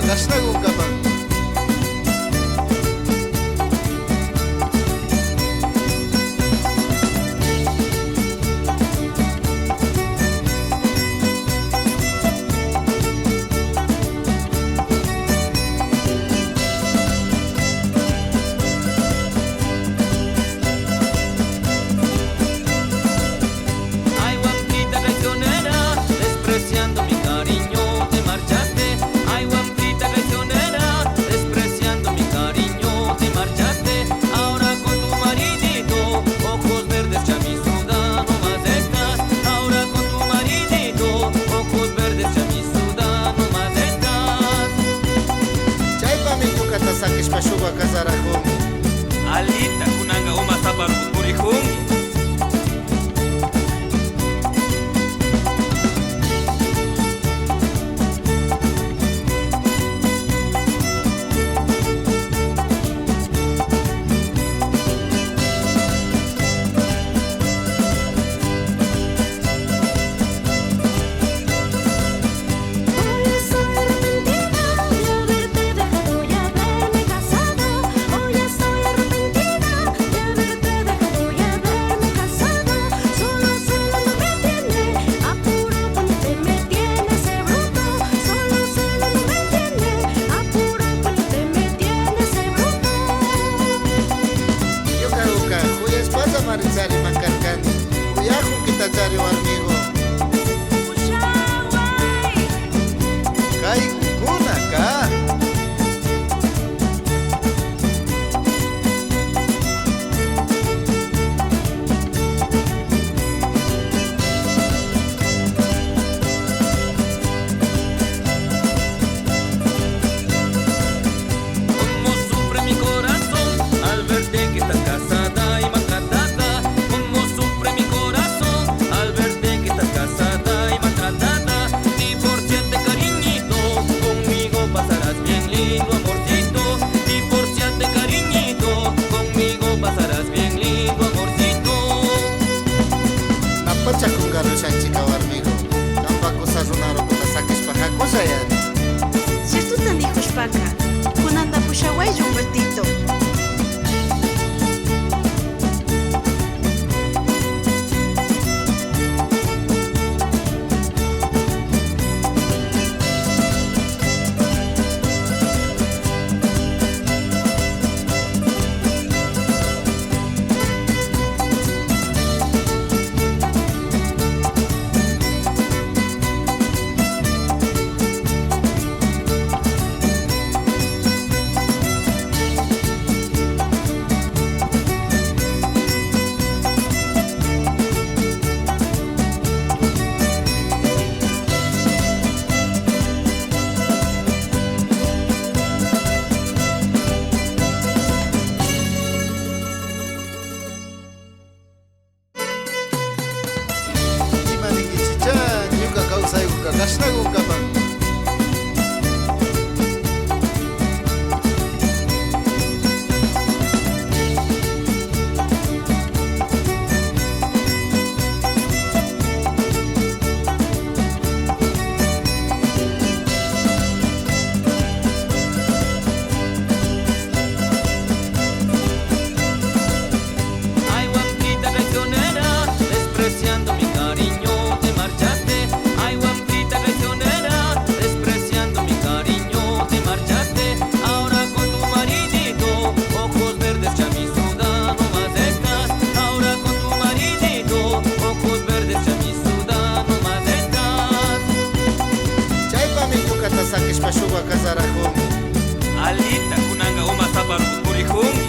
kashnagun kapan. Sakishpashuwa kazarajun Alita kunanga uma sabar purihungi Marizari mancarcani, cuyajo kita cari warmigo. Kai kuna ka. Como sufre mi corazón al verte que estás casada y maltratada. Como sufre mi corazón al verte que estás casada y maltratada. Divorciate cariñito, conmigo pasarás bien lindo amorcito. Divorciate cariñito, conmigo pasarás bien lindo amorcito. Napacha kungaro shanchika warmigo. Tampoco sarunaro kuta sakishpaja cosa yani. Cierto tan dijo Shpaka, kunanda pushaway Humbertito. Kashnagun kapan. Ay, guapita traicionera, despreciando mi cariño, te marchaste. Ay, guapita traicionera, despreciando mi cariño, te marchaste. Ahora con tu maridito, ojos verdes, chamisuda, no más estás. Ahora con tu maridito, ojos verdes, chamisuda, no más estás. Chaypa mi yukata sakishpashuwa kazarajun. Alita kunanga uma sabar purihungi